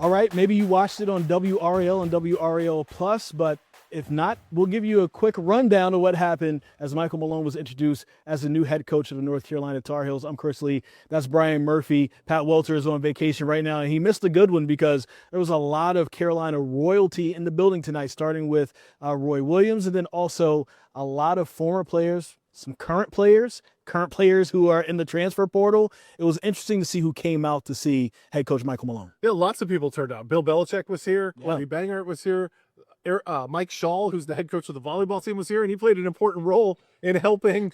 All right, maybe you watched it on WRAL and WRAL Plus, but if not, we'll give you a quick rundown of what happened as Michael Malone was introduced as the new head coach of the North Carolina Tar Heels. I'm Chris Lee. That's Brian Murphy. Pat Welter is on vacation right now, and he missed a good one because there was a lot of Carolina royalty in the building tonight, starting with Roy Williams, and then also a lot of former players, some current players who are in the transfer portal. It was interesting to see who came out to see head coach Michael Malone. Yeah, lots of people turned out. Bill Belichick was here. Yeah. Larry Banger was here. Mike Shaw, who's the head coach of the volleyball team, was here, and he played an important role in helping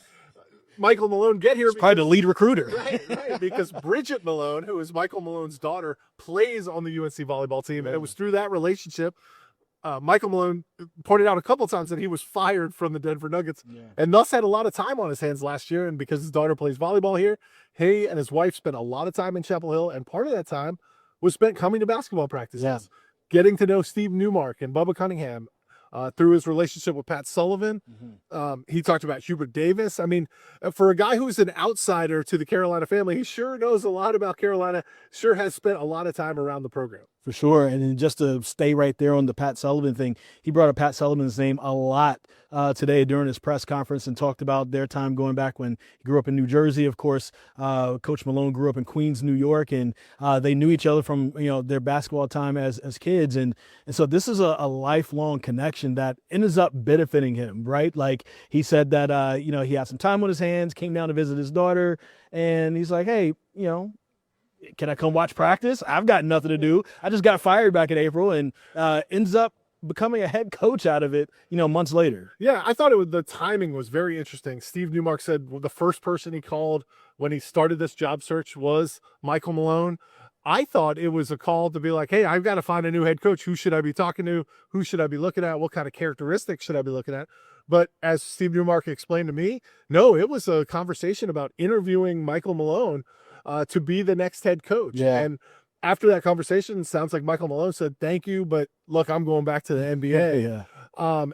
Michael Malone get here. Probably the lead recruiter. Right, because Bridget Malone, who is Michael Malone's daughter, plays on the UNC volleyball team, and it was through that relationship Michael Malone pointed out a couple of times that he was fired from the Denver Nuggets and thus had a lot of time on his hands last year. And because his daughter plays volleyball here, he and his wife spent a lot of time in Chapel Hill. And part of that time was spent coming to basketball practices, getting to know Steve Newmark and Bubba Cunningham through his relationship with Pat Sullivan. He talked about Hubert Davis. I mean, for a guy who's an outsider to the Carolina family, he sure knows a lot about Carolina, sure has spent a lot of time around the program. For sure. And then just to stay right there on the Pat Sullivan thing, he brought up Pat Sullivan's name a lot today during his press conference and talked about their time going back when he grew up in New Jersey. Of course, Coach Malone grew up in Queens, New York, and they knew each other from their basketball time as kids. And so this is a lifelong connection that ends up benefiting him, right? Like he said that, he had some time on his hands, came down to visit his daughter, and he's like, hey, can I come watch practice? I've got nothing to do. I just got fired back in April, and ends up becoming a head coach out of it, months later. Yeah, I thought the timing was very interesting. Steve Newmark said the first person he called when he started this job search was Michael Malone. I thought it was a call to be like, hey, I've got to find a new head coach. Who should I be talking to? Who should I be looking at? What kind of characteristics should I be looking at? But as Steve Newmark explained to me, no, it was a conversation about interviewing Michael Malone to be the next head coach. Yeah. And after that conversation, it sounds like Michael Malone said, thank you, but look, I'm going back to the NBA.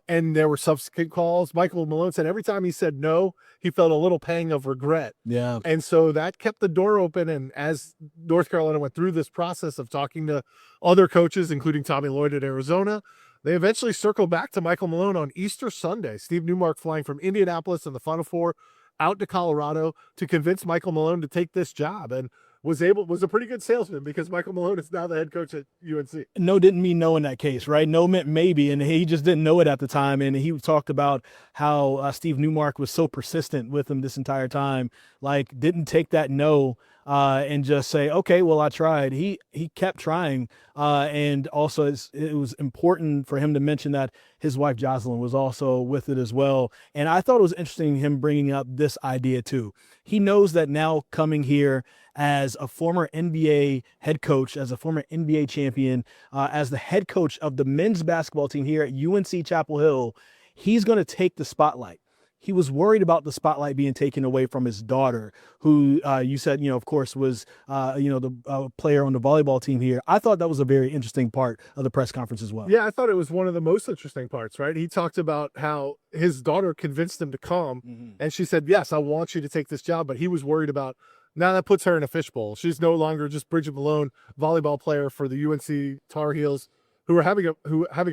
And there were subsequent calls. Michael Malone said every time he said no, he felt a little pang of regret. Yeah. And so that kept the door open. And as North Carolina went through this process of talking to other coaches, including Tommy Lloyd at Arizona, they eventually circled back to Michael Malone on Easter Sunday. Steve Newmark flying from Indianapolis in the Final Four out to Colorado to convince Michael Malone to take this job, and was a pretty good salesman because Michael Malone is now the head coach at UNC. No didn't mean no in that case, right? No meant maybe, and he just didn't know it at the time. And he talked about how Steve Newmark was so persistent with him this entire time, like didn't take that no and just say, okay, well, I tried. He kept trying. And also it was important for him to mention that his wife Jocelyn was also with it as well. And I thought it was interesting him bringing up this idea too. He knows that now coming here as a former NBA head coach, as a former NBA champion, as the head coach of the men's basketball team here at UNC Chapel Hill, he's going to take the spotlight. He was worried about the spotlight being taken away from his daughter, who you said, of course, was, the player on the volleyball team here. I thought that was a very interesting part of the press conference as well. Yeah, I thought it was one of the most interesting parts, right? He talked about how his daughter convinced him to come, and she said, yes, I want you to take this job. But he was worried about, now that puts her in a fishbowl. She's no longer just Bridget Malone, volleyball player for the UNC Tar Heels, who are having a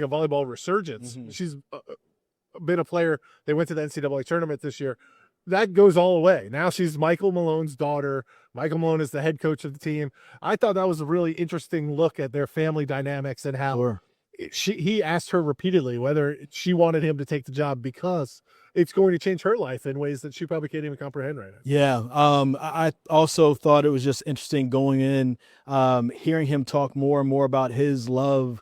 volleyball resurgence. She's been a player. They went to the NCAA tournament this year. That goes all away. Now she's Michael Malone's daughter. Michael Malone is the head coach of the team. I thought that was a really interesting look at their family dynamics and how he asked her repeatedly whether she wanted him to take the job because it's going to change her life in ways that she probably can't even comprehend right now. Yeah. I also thought it was just interesting going in, hearing him talk more and more about his love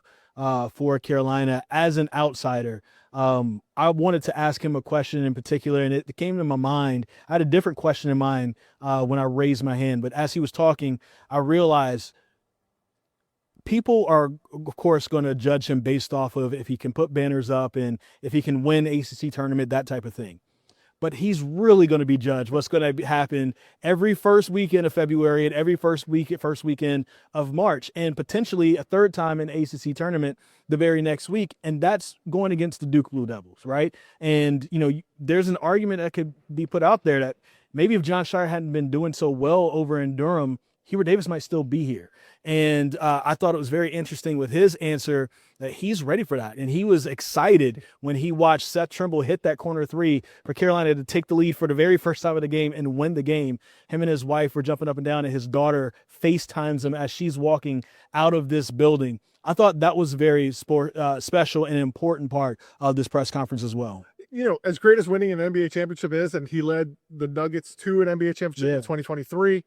for Carolina as an outsider. I wanted to ask him a question in particular, and it came to my mind. I had a different question in mind when I raised my hand, but as he was talking, I realized people are, of course, going to judge him based off of if he can put banners up and if he can win ACC tournament, that type of thing. But he's really going to be judged what's going to happen every first weekend of February and every first weekend of March, and potentially a third time in ACC tournament the very next week. And that's going against the Duke Blue Devils, right? And, there's an argument that could be put out there that maybe if John Shire hadn't been doing so well over in Durham, Hubert Davis might still be here. And I thought it was very interesting with his answer that he's ready for that. And he was excited when he watched Seth Trimble hit that corner three for Carolina to take the lead for the very first time of the game and win the game. Him and his wife were jumping up and down, and his daughter FaceTimes him as she's walking out of this building. I thought that was very special and important part of this press conference as well. You know, as great as winning an NBA championship is, and he led the Nuggets to an NBA championship in 2023,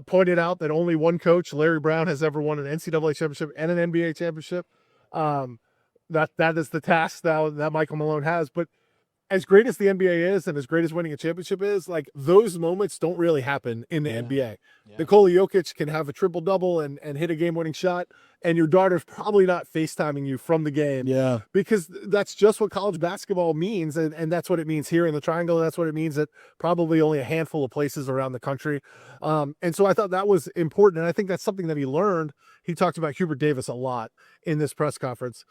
pointed out that only one coach, Larry Brown, has ever won an NCAA championship and an NBA championship. That is the task now that Michael Malone has. But as great as the NBA is and as great as winning a championship is, like, those moments don't really happen in the NBA. Yeah. Nikola Jokic can have a triple-double and hit a game-winning shot, and your daughter's probably not FaceTiming you from the game. Yeah. Because that's just what college basketball means, and that's what it means here in the Triangle. That's what it means at probably only a handful of places around the country. And so I thought that was important, and I think that's something that he learned. He talked about Hubert Davis a lot in this press conference,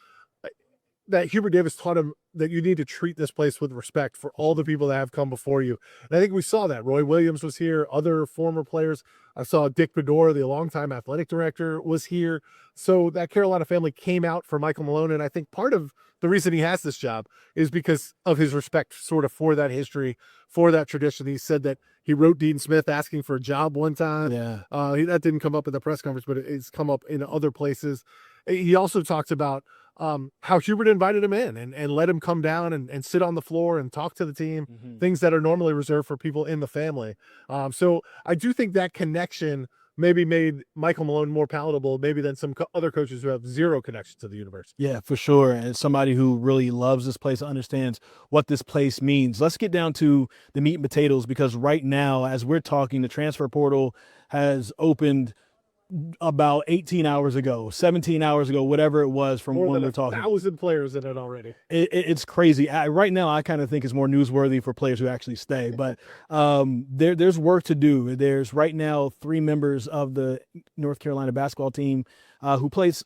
that Hubert Davis taught him that you need to treat this place with respect for all the people that have come before you. And I think we saw that. Roy Williams was here, other former players. I saw Dick Bedore, the longtime athletic director, was here. So that Carolina family came out for Michael Malone. And I think part of the reason he has this job is because of his respect sort of for that history, for that tradition. He said that he wrote Dean Smith asking for a job one time. Yeah. That didn't come up at the press conference, but it's come up in other places. He also talked about how Hubert invited him in and let him come down and sit on the floor and talk to the team, things that are normally reserved for people in the family. So I do think that connection maybe made Michael Malone more palatable, maybe than some other coaches who have zero connection to the university. Yeah, for sure. And somebody who really loves this place, understands what this place means. Let's get down to the meat and potatoes, because right now, as we're talking, the transfer portal has opened about 18 hours ago, 17 hours ago, whatever it was from when we're talking. 1,000 players in it already. It's crazy. Right now, I kind of think it's more newsworthy for players who actually stay, but there's work to do. There's right now 3 members of the North Carolina basketball team who plays,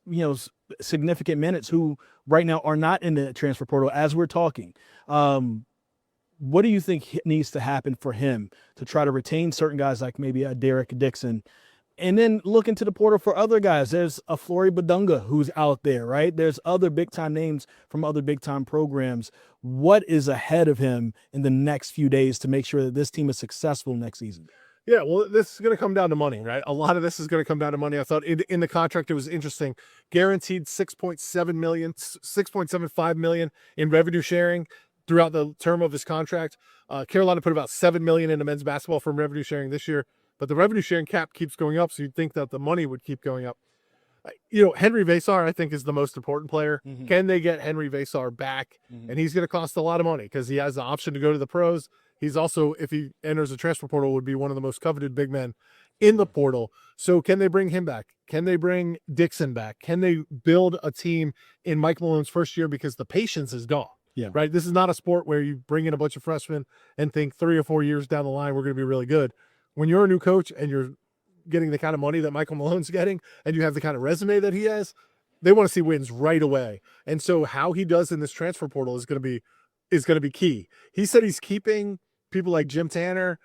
significant minutes, who right now are not in the transfer portal as we're talking. What do you think needs to happen for him to try to retain certain guys like maybe a Derek Dixon? And then look into the portal for other guys. There's a Flory Badunga who's out there, right? There's other big-time names from other big-time programs. What is ahead of him in the next few days to make sure that this team is successful next season? Yeah, well, this is going to come down to money, right? A lot of this is going to come down to money. I thought in the contract it was interesting. Guaranteed $6.75 million in revenue sharing throughout the term of his contract. Carolina put about $7 million into men's basketball from revenue sharing this year. But the revenue sharing cap keeps going up, so you'd think that the money would keep going up. Henry Vesar, I think, is the most important player. Can they get Henry Vesar back? And he's going to cost a lot of money because he has the option to go to the pros. He's also, if he enters the transfer portal, would be one of the most coveted big men in the portal. So can they bring him back? Can they bring Dixon back? Can they build a team in Mike Malone's first year? Because the patience is gone. Yeah. Right? This is not a sport where you bring in a bunch of freshmen and think 3 or 4 years down the line, we're going to be really good. When you're a new coach and you're getting the kind of money that Michael Malone's getting and you have the kind of resume that he has, they want to see wins right away. And so how he does in this transfer portal is going to be key. He said he's keeping people like Jim Tanner,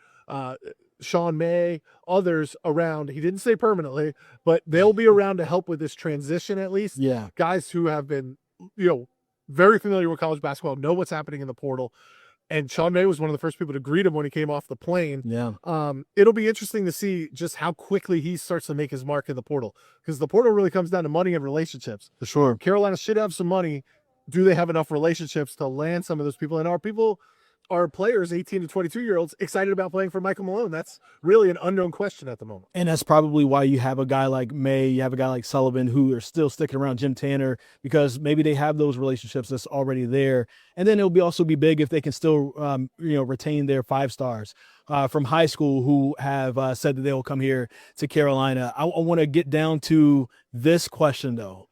Sean May, others around. He didn't say permanently, but they'll be around to help with this transition at least. Yeah. Guys who have been, very familiar with college basketball, know what's happening in the portal. And Sean May was one of the first people to greet him when he came off the plane. Yeah. It'll be interesting to see just how quickly he starts to make his mark in the portal, because the portal really comes down to money and relationships. For sure. Carolina should have some money. Do they have enough relationships to land some of those people? And are players, 18 to 22-year-olds, excited about playing for Michael Malone? That's really an unknown question at the moment. And that's probably why you have a guy like May, you have a guy like Sullivan who are still sticking around, Jim Tanner, because maybe they have those relationships that's already there. And then it'll also be big if they can still, retain their 5 stars from high school who have said that they will come here to Carolina. I want to get down to this question, though.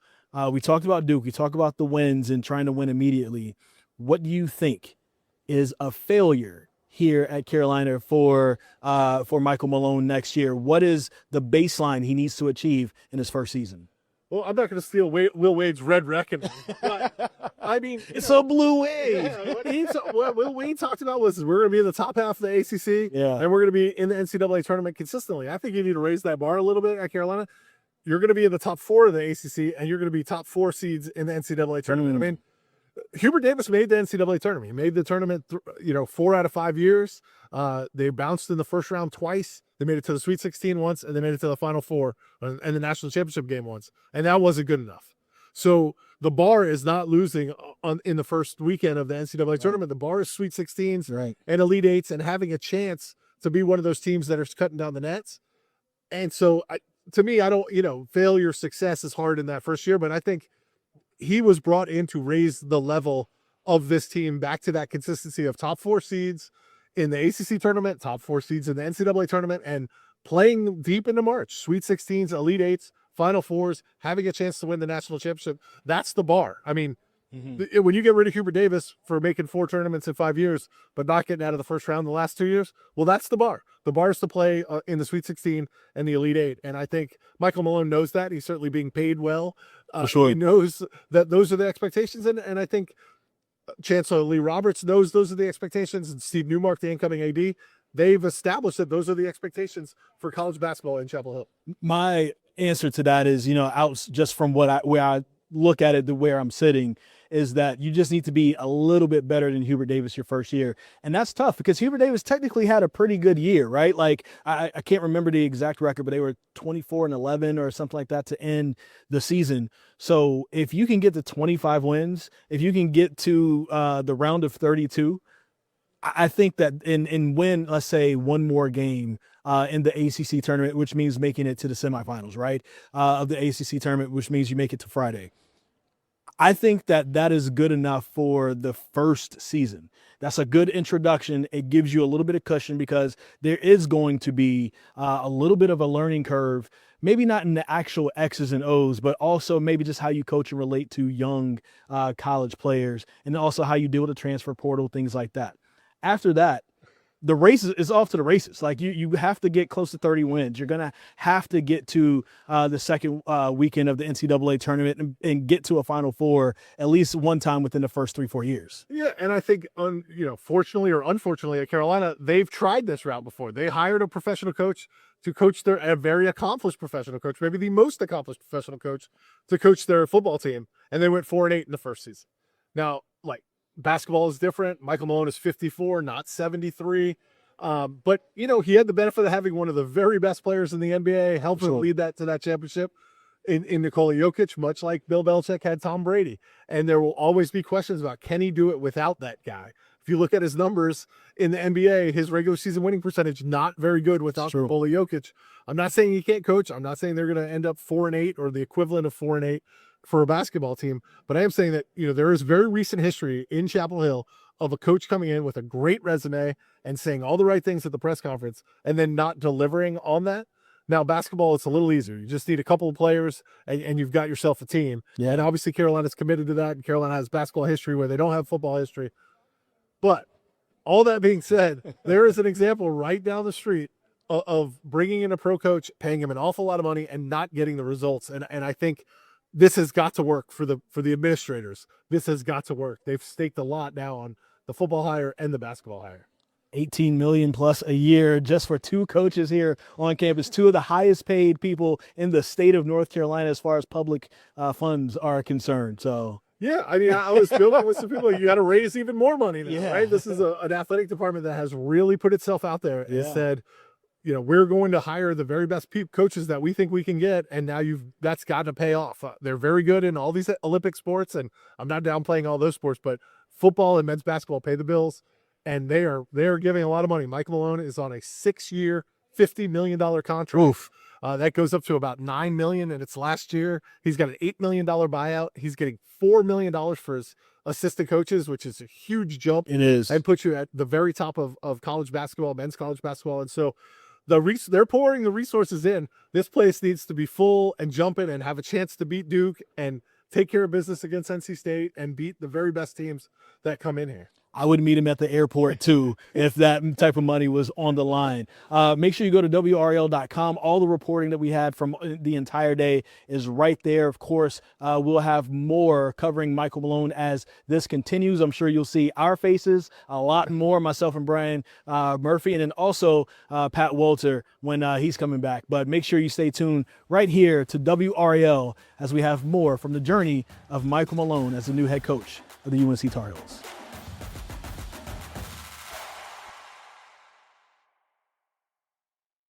We talked about Duke. We talked about the wins and trying to win immediately. What do you think is a failure here at Carolina for Michael Malone next year? What is the baseline he needs to achieve in his first season? Well, I'm not going to steal Will Wade's Red Reckoning, but I mean, It's a blue wave. Yeah, what Will Wade talked about was we're going to be in the top half of the ACC, Yeah. and we're going to be in the NCAA tournament consistently. I think you need to raise that bar a little bit at Carolina. You're going to be in the top 4 of the ACC, and you're going to be top 4 seeds in the NCAA tournament. I mean, Hubert Davis made the NCAA tournament. He made the tournament, 4 out of 5 years. They bounced in the first round twice. They made it to the Sweet 16 once, and they made it to the Final Four and the national championship game once. And that wasn't good enough. So the bar is not losing in the first weekend of the NCAA tournament. The bar is Sweet 16s and Elite Eights and having a chance to be one of those teams that are cutting down the nets. And so, to me, I don't, failure, success is hard in that first year, but I think he was brought in to raise the level of this team back to that consistency of top 4 seeds in the ACC tournament, top 4 seeds in the NCAA tournament, and playing deep into March, Sweet 16s, Elite Eights, Final Fours, having a chance to win the national championship. That's the bar. I mean, when you get rid of Hubert Davis for making 4 tournaments in 5 years, but not getting out of the first round the last 2 years, well, that's the bar. The bar is to play in the Sweet 16 and the Elite Eight. And I think Michael Malone knows that. He's certainly being paid well. For sure. He knows that those are the expectations. And I think Chancellor Lee Roberts knows those are the expectations. And Steve Newmark, the incoming AD, they've established that those are the expectations for college basketball in Chapel Hill. My answer to that is, out just from where I look at it, where I'm sitting, is that you just need to be a little bit better than Hubert Davis your first year. And that's tough because Hubert Davis technically had a pretty good year, right? Like I can't remember the exact record, but they were 24-11 or something like that to end the season. So if you can get to 25 wins, if you can get to the round of 32, I think that and win, let's say, one more game in the ACC tournament, which means making it to the semifinals, right? Of the ACC tournament, which means you make it to Friday. I think that is good enough for the first season. That's a good introduction. It gives you a little bit of cushion because there is going to be a little bit of a learning curve, maybe not in the actual X's and O's, but also maybe just how you coach and relate to young college players, and also how you deal with the transfer portal, things like that. After that, the race is off to the races. Like you have to get close to 30 wins. You're going to have to get to the second weekend of the NCAA tournament and get to a Final Four at least one time within the first 3-4 years. Yeah. And I think, fortunately or unfortunately at Carolina, they've tried this route before. They hired a professional coach to coach a very accomplished professional coach, maybe the most accomplished professional coach to coach their football team. And they went 4-8 in the first season. Now, basketball is different. Michael Malone is 54, not 73. But, he had the benefit of having one of the very best players in the NBA, helped him lead that to that championship in Nikola Jokic, much like Bill Belichick had Tom Brady. And there will always be questions about, can he do it without that guy? If you look at his numbers in the NBA, his regular season winning percentage, not very good without Nikola Jokic. I'm not saying he can't coach. I'm not saying they're going to end up 4-8 or the equivalent of 4-8 for a basketball team. But I am saying that, there is very recent history in Chapel Hill of a coach coming in with a great resume and saying all the right things at the press conference and then not delivering on that. Now, basketball, it's a little easier. You just need a couple of players and you've got yourself a team. Yeah. And obviously Carolina's committed to that, and Carolina has basketball history where they don't have football history. But all that being said, there is an example right down the street of bringing in a pro coach, paying him an awful lot of money and not getting the results. And I think this has got to work for the administrators. This has got to work. They've staked a lot now on the football hire and the basketball hire. $18 million plus a year just for 2 coaches here on campus, 2 of the highest paid people in the state of North Carolina as far as public funds are concerned. So yeah, I mean, I was building with some people. You got to raise even more money now, right? This is an athletic department that has really put itself out there and said, we're going to hire the very best coaches that we think we can get. And now that's got to pay off. They're very good in all these Olympic sports. And I'm not downplaying all those sports, but football and men's basketball pay the bills. And they are giving a lot of money. Michael Malone is on a 6-year, $50 million contract. Oof. That goes up to about $9 million in its last year. He's got an $8 million buyout. He's getting $4 million for his assistant coaches, which is a huge jump. It is. And puts you at the very top of college basketball, men's college basketball. And so they're pouring the resources in. This place needs to be full and jumping and have a chance to beat Duke and take care of business against NC State and beat the very best teams that come in here. I would meet him at the airport too if that type of money was on the line. Make sure you go to WRAL.com. All the reporting that we had from the entire day is right there. Of course, we'll have more covering Michael Malone as this continues. I'm sure you'll see our faces a lot more, myself and Brian Murphy, and then also Pat Walter when he's coming back. But make sure you stay tuned right here to WRAL as we have more from the journey of Michael Malone as the new head coach of the UNC Tar Heels.